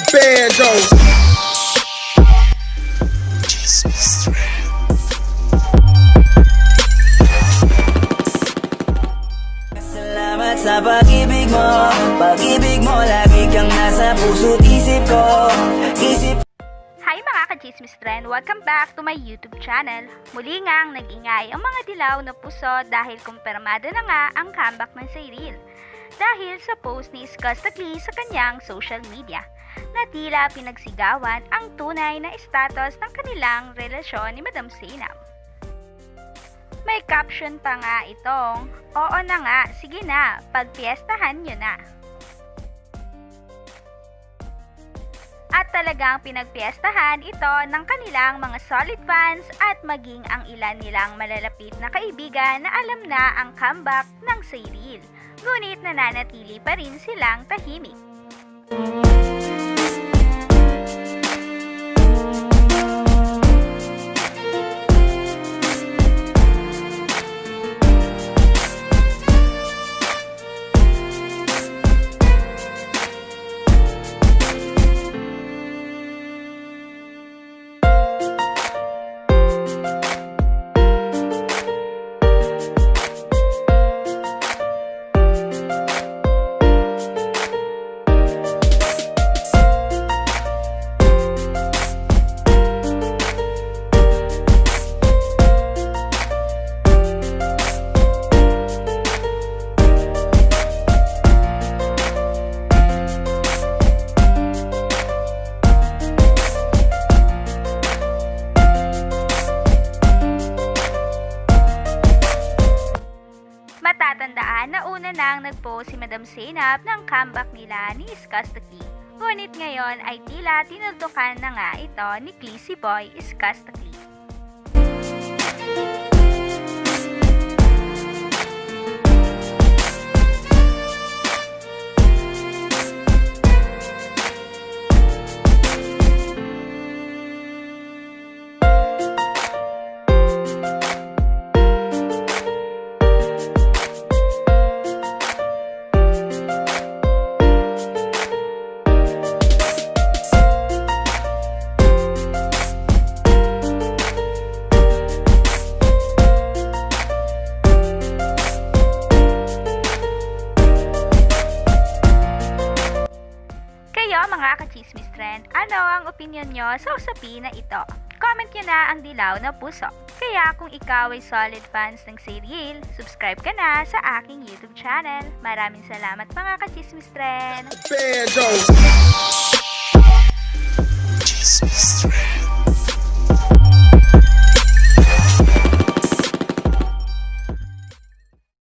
Bando. Salamat sa pag-ibig mo lagi kang nasa puso't isip ko. Hi mga ka-Chismis Trend! Welcome back to my YouTube channel. Muli ngang nag-ingay ang mga dilaw na puso dahil kumpirmado na nga ang comeback ng Cyril. Dahil sa post ni Iskaz Tagley sa kanyang social media, na tila pinagsigawan ang tunay na status ng kanilang relasyon ni Madam Zainab. May caption pa nga itong, "Oo na nga, sige na, pagpiestahan nyo na." At talagang pinagpiestahan ito ng kanilang mga solid fans at maging ang ilan nilang malalapit na kaibigan na alam na ang comeback ng Cyril. Ngunit nananatili pa rin silang tahimik. Matatandaan na una nang nagpost si Madam Zainab ng comeback nila ni Iskaz Tagley. Ngunit ngayon ay tila tinuldukan na nga ito ni Clissy Boy Iskaz Tagley. Kayo mga ka-Chismis Trend, ano ang opinion nyo sa usapin na ito? Comment nyo na ang dilaw na puso. Kaya kung ikaw ay solid fans ng Cyril, subscribe ka na sa aking YouTube channel. Maraming salamat mga ka-Chismis Trend! Bando.